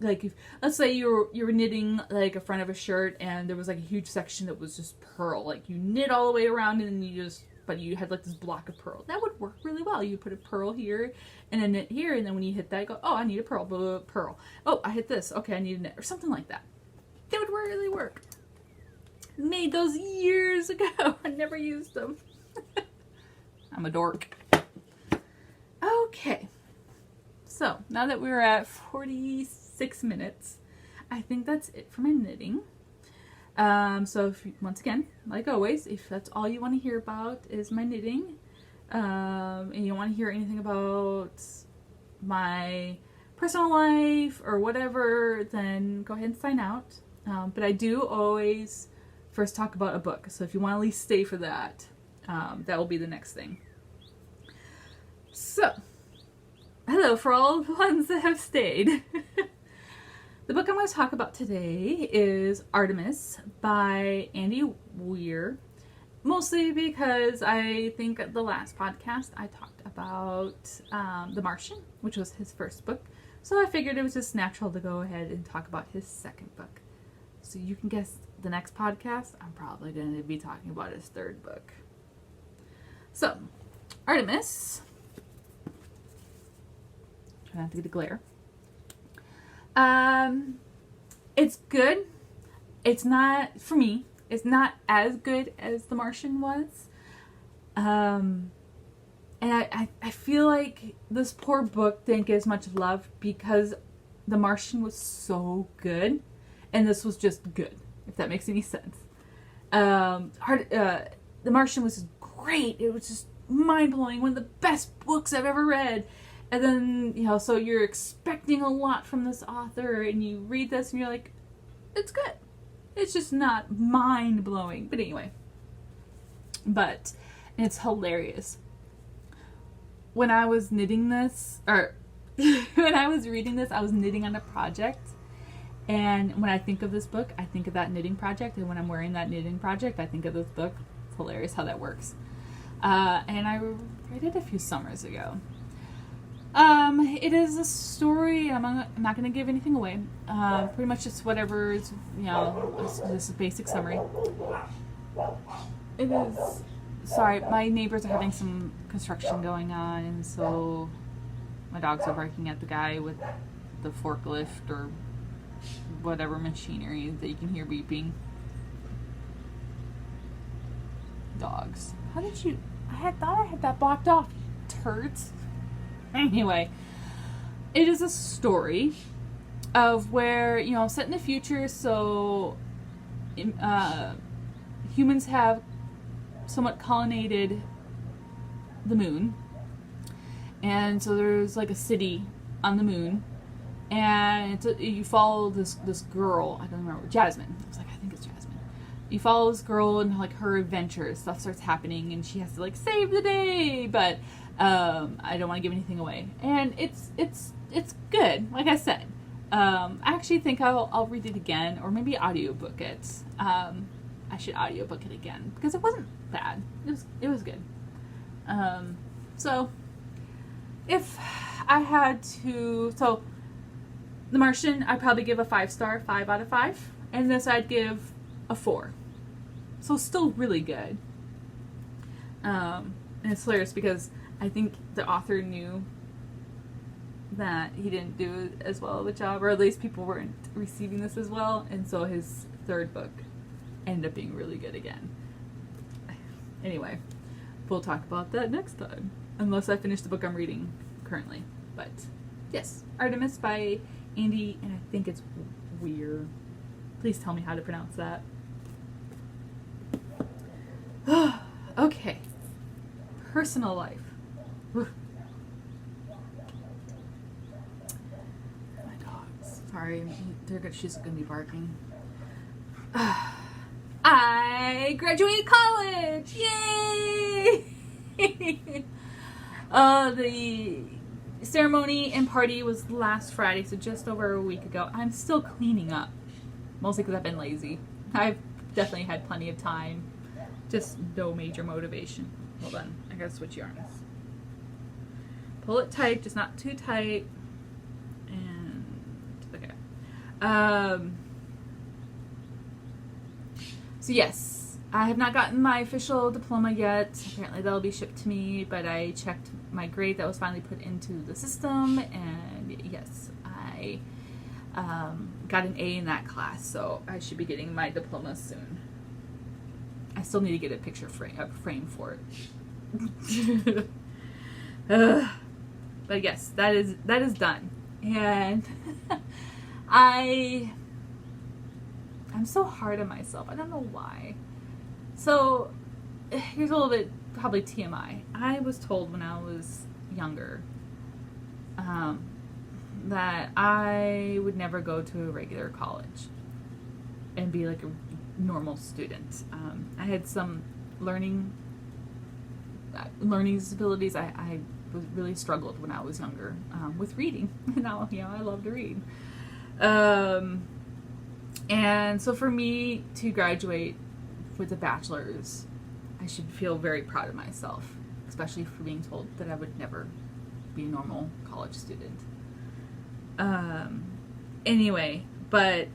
like if, let's say you were knitting like a front of a shirt and there was like a huge section that was just pearl, like you knit all the way around and then but you had like this block of pearl, that would work really well. You put a pearl here and a knit here, and then when you hit that, you go, oh, I need a pearl, blah, blah, blah, pearl. Oh, I hit this, okay, I need a knit, or something like that. That would really work. Made those years ago. I never used them. I'm a dork. Okay. So, now that we're at 46 minutes, I think that's it for my knitting. So, once again, like always, if that's all you want to hear about is my knitting, and you don't want to hear anything about my personal life or whatever, then go ahead and sign out. But I do always first talk about a book, so if you want to at least stay for that, that will be the next thing. So, hello for all the ones that have stayed. The book I'm going to talk about today is Artemis by Andy Weir, mostly because I think at the last podcast I talked about The Martian, which was his first book, so I figured it was just natural to go ahead and talk about his second book. So you can guess the next podcast, I'm probably going to be talking about his third book. So, Artemis. Try not to get a glare. It's good. It's not, for me, it's not as good as The Martian was. And I feel like this poor book didn't get as much love because The Martian was so good. And this was just good, if that makes any sense. The Martian was great. It was just mind-blowing. One of the best books I've ever read. And then, so you're expecting a lot from this author, and you read this, and you're like, it's good. It's just not mind-blowing. But anyway. But it's hilarious. When I was knitting this, or when I was reading this, I was knitting on a project. And when I think of this book, I think of that knitting project. And when I'm wearing that knitting project, I think of this book. It's hilarious how that works. And I read it a few summers ago. It is a story, I'm not going to give anything away. Pretty much just whatever is, just a basic summary. It is, sorry, my neighbors are having some construction going on, and so my dogs are barking at the guy with the forklift or whatever machinery that you can hear beeping. Dogs. How did you... I thought I had that blocked off, turds. Anyway, it is a story of where, set in the future, so humans have somewhat colonized the moon. And so there's like a city on the moon. And you follow this girl, I don't remember, Jasmine. I think it's Jasmine. You follow this girl and like her adventures. Stuff starts happening and she has to like save the day, but I don't want to give anything away. And it's good, like I said. I actually think I'll read it again, or maybe audiobook it. I should audiobook it again because it wasn't bad. It was good. So if I had to, The Martian, I'd probably give a 5-star, 5 out of 5. And this I'd give a 4. So still really good. And it's hilarious because I think the author knew that he didn't do as well of a job, or at least people weren't receiving this as well, and so his third book ended up being really good again. Anyway, we'll talk about that next time, unless I finish the book I'm reading currently. But yes, Artemis by Andy, and I think it's Weir. Please tell me how to pronounce that. Okay, personal life. Sorry, she's gonna be barking. I graduated college! Yay! The ceremony and party was last Friday, so just over a week ago. I'm still cleaning up, mostly because I've been lazy. I've definitely had plenty of time, just no major motivation. Hold on, I gotta switch yarns. Pull it tight, just not too tight. So yes, I have not gotten my official diploma yet. Apparently that'll be shipped to me, but I checked my grade that was finally put into the system, and yes, I got an A in that class, so I should be getting my diploma soon. I still need to get a picture frame for it. But yes, that is done, and I'm so hard on myself. I don't know why. So here's a little bit, probably TMI. I was told when I was younger that I would never go to a regular college and be like a normal student. I had some learning disabilities. I really struggled when I was younger with reading. Now, I love to read. And so for me to graduate with a bachelor's, I should feel very proud of myself, especially for being told that I would never be a normal college student. Anyway, but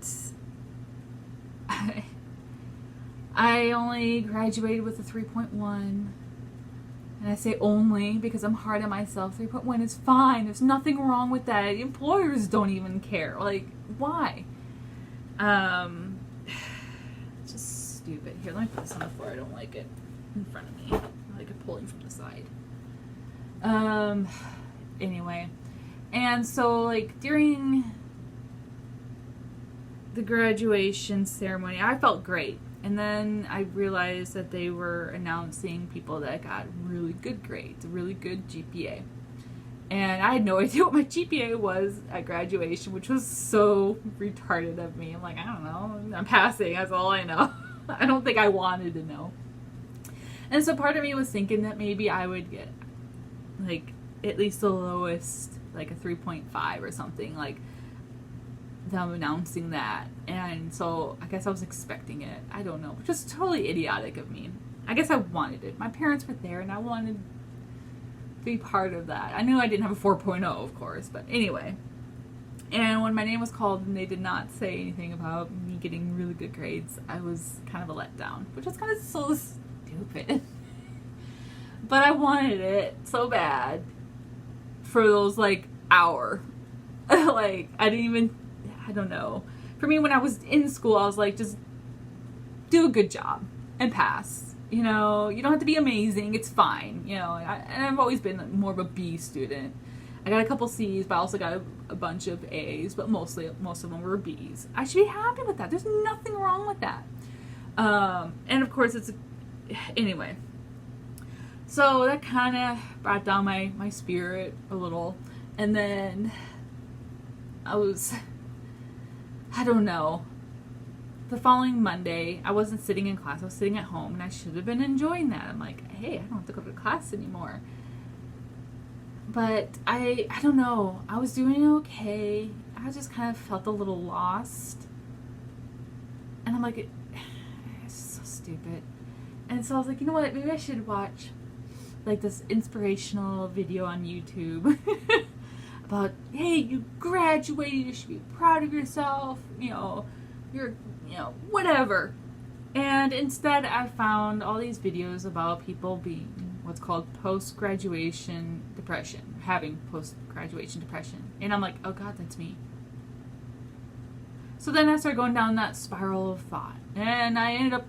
I only graduated with a 3.1. And I say only because I'm hard on myself. 3.1 is fine. There's nothing wrong with that. Employers don't even care. Like, why? It's just stupid. Here, let me put this on the floor. I don't like it in front of me. I like it pulling from the side. Anyway. And so, like, during the graduation ceremony, I felt great. And then I realized that they were announcing people that got really good grades, a really good GPA. And I had no idea what my GPA was at graduation, which was so retarded of me. I'm like, I don't know. I'm passing. That's all I know. I don't think I wanted to know. And so part of me was thinking that maybe I would get, like, at least the lowest, like a 3.5 or something, like, them announcing that. And so I guess I was expecting it. I don't know, which is totally idiotic of me. I guess I wanted it. My parents were there and I wanted to be part of that. I knew I didn't have a 4.0, of course, but anyway. And when my name was called and they did not say anything about me getting really good grades, I was kind of a letdown, which was kind of so stupid. But I wanted it so bad for those, like, hour. Like, I don't know. For me, when I was in school, I was like, just do a good job and pass. You know, you don't have to be amazing. It's fine. You know, and I've always been more of a B student. I got a couple C's, but I also got a bunch of A's, but most of them were B's. I should be happy with that. There's nothing wrong with that. And of course, anyway. So that kind of brought down my spirit a little. And then I don't know. The following Monday, I wasn't sitting in class. I was sitting at home, and I should have been enjoying that. I'm like, hey, I don't have to go to class anymore. But I don't know. I was doing okay. I just kind of felt a little lost. And I'm like, it's so stupid. And so I was like, you know what? Maybe I should watch, like, this inspirational video on YouTube about, hey, you graduated, you should be proud of yourself, you're, whatever. And instead I found all these videos about people being what's called post-graduation depression, having post-graduation depression. And I'm like, oh God, that's me. So then I started going down that spiral of thought. And I ended up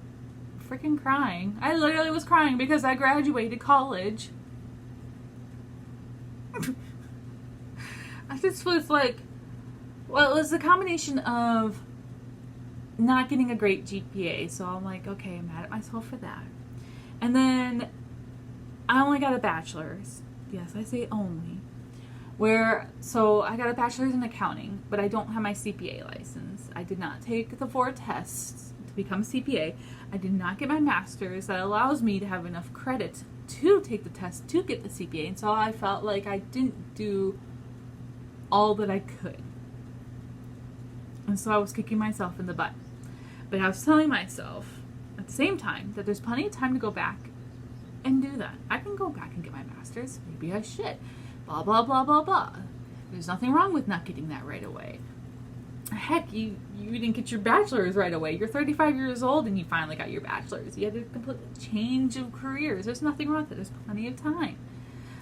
freaking crying. I literally was crying because I graduated college. I just was like, well, it was a combination of not getting a great GPA. So I'm like, okay, I'm mad at myself for that. And then I only got a bachelor's. Yes, I say only. So I got a bachelor's in accounting, but I don't have my CPA license. I did not take the 4 tests to become a CPA. I did not get my master's that allows me to have enough credit to take the test to get the CPA. And so I felt like I didn't do all that I could. And so I was kicking myself in the butt. But I was telling myself at the same time that there's plenty of time to go back and do that. I can go back and get my master's. Maybe I should. Blah, blah, blah, blah, blah. There's nothing wrong with not getting that right away. Heck, you didn't get your bachelor's right away. You're 35 years old and you finally got your bachelor's. You had a complete change of careers. There's nothing wrong with it. There's plenty of time.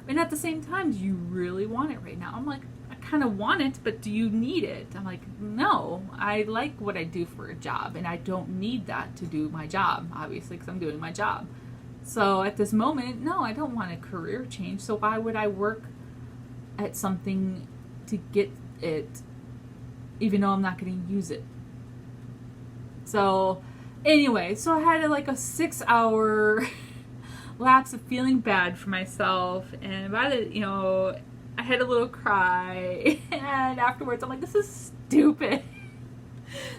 And at the same time, do you really want it right now? I'm like, I kind of want it, but do you need it? I'm like, no. I like what I do for a job, and I don't need that to do my job, obviously, because I'm doing my job. So at this moment, no, I don't want a career change. So why would I work at something to get it, even though I'm not going to use it? So anyway, so I had like a 6-hour lapse of feeling bad for myself, and by the, I had a little cry, and afterwards I'm like, this is stupid.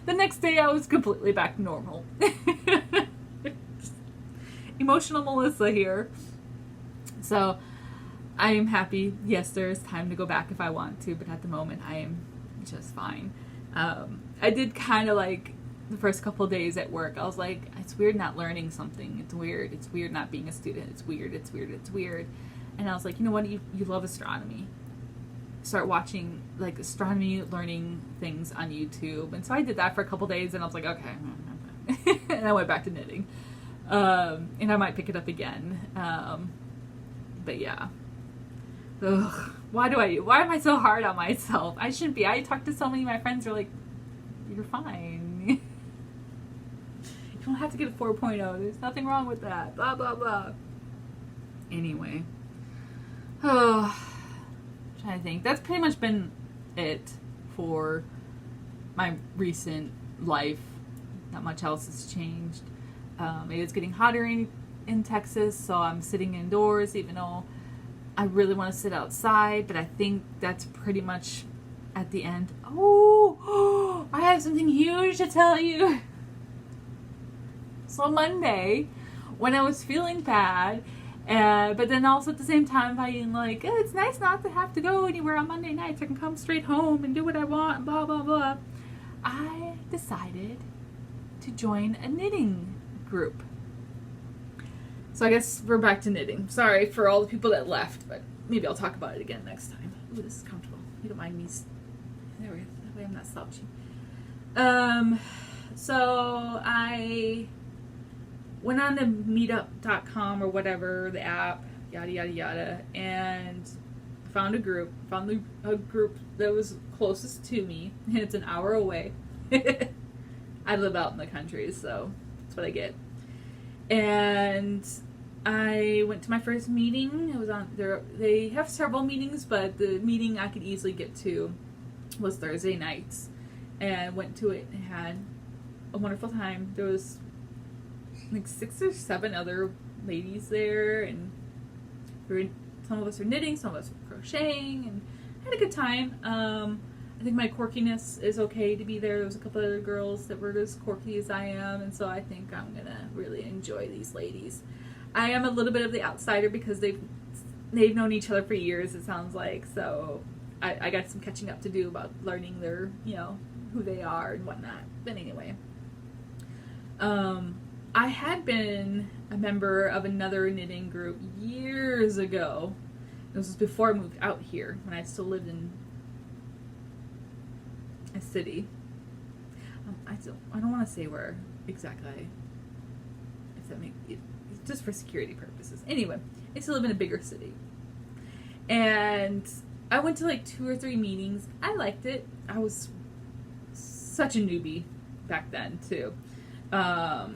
The next day I was completely back to normal. Emotional Melissa here. So I am happy. Yes, there is time to go back if I want to, but at the moment I am just fine. I did kind of like the first couple days at work. I was like, it's weird not learning something. It's weird. It's weird not being a student. It's weird. It's weird. It's weird. And I was like, you know what? You love astronomy. Start watching like astronomy learning things on YouTube. And so I did that for a couple days, and I was like, okay. And I went back to knitting. And I might pick it up again. But yeah. Ugh. Why am I so hard on myself? I shouldn't be. I talked to so many of my friends who are like, you're fine. You don't have to get a 4.0. There's nothing wrong with that. Blah, blah, blah. Anyway. Oh, I'm trying to think. That's pretty much been it for my recent life. Not much else has changed. It is getting hotter in Texas, so I'm sitting indoors, even though I really want to sit outside, but I think that's pretty much at the end. Oh, I have something huge to tell you. So Monday, when I was feeling bad, but then also at the same time being like, it's nice not to have to go anywhere on Monday nights. I can come straight home and do what I want, blah, blah, blah. I decided to join a knitting group. So I guess we're back to knitting. Sorry for all the people that left, but maybe I'll talk about it again next time. Ooh, this is comfortable. You don't mind me. There we go. That way I'm not slouching. So I went on to meetup.com or whatever, the app, yada, yada, yada, and found a group that was closest to me, and it's an hour away. I live out in the country, so that's what I get. And I went to my first meeting. It was on there. They have several meetings, but the meeting I could easily get to was Thursday nights, and went to it and had a wonderful time. There was like 6 or 7 other ladies there, and some of us were knitting, some of us were crocheting, and I had a good time. I think my quirkiness is okay to be there. There was a couple other girls that were as quirky as I am, and so I think I'm gonna really enjoy these ladies. I am a little bit of the outsider because they've known each other for years, it sounds like, so I got some catching up to do about learning their, who they are and whatnot. But anyway, I had been a member of another knitting group years ago. This was before I moved out here, when I still lived in city. I don't want to say where exactly. If that makes it, just for security purposes. Anyway, I used to live in a bigger city, and I went to like 2 or 3 meetings. I liked it. I was such a newbie back then too. I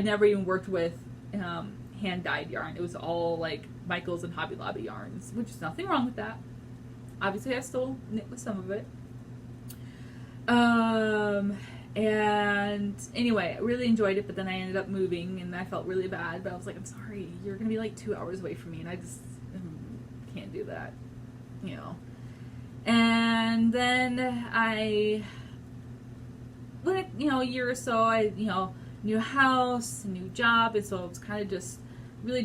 never even worked with hand dyed yarn. It was all like Michaels and Hobby Lobby yarns, which is nothing wrong with that. Obviously, I still knit with some of it. And anyway, I really enjoyed it, but then I ended up moving and I felt really bad, but I was like, I'm sorry, you're gonna be like 2 hours away from me, and I just can't do that, you know. And then I went, a year or so, new house, a new job, and so it was kind of just really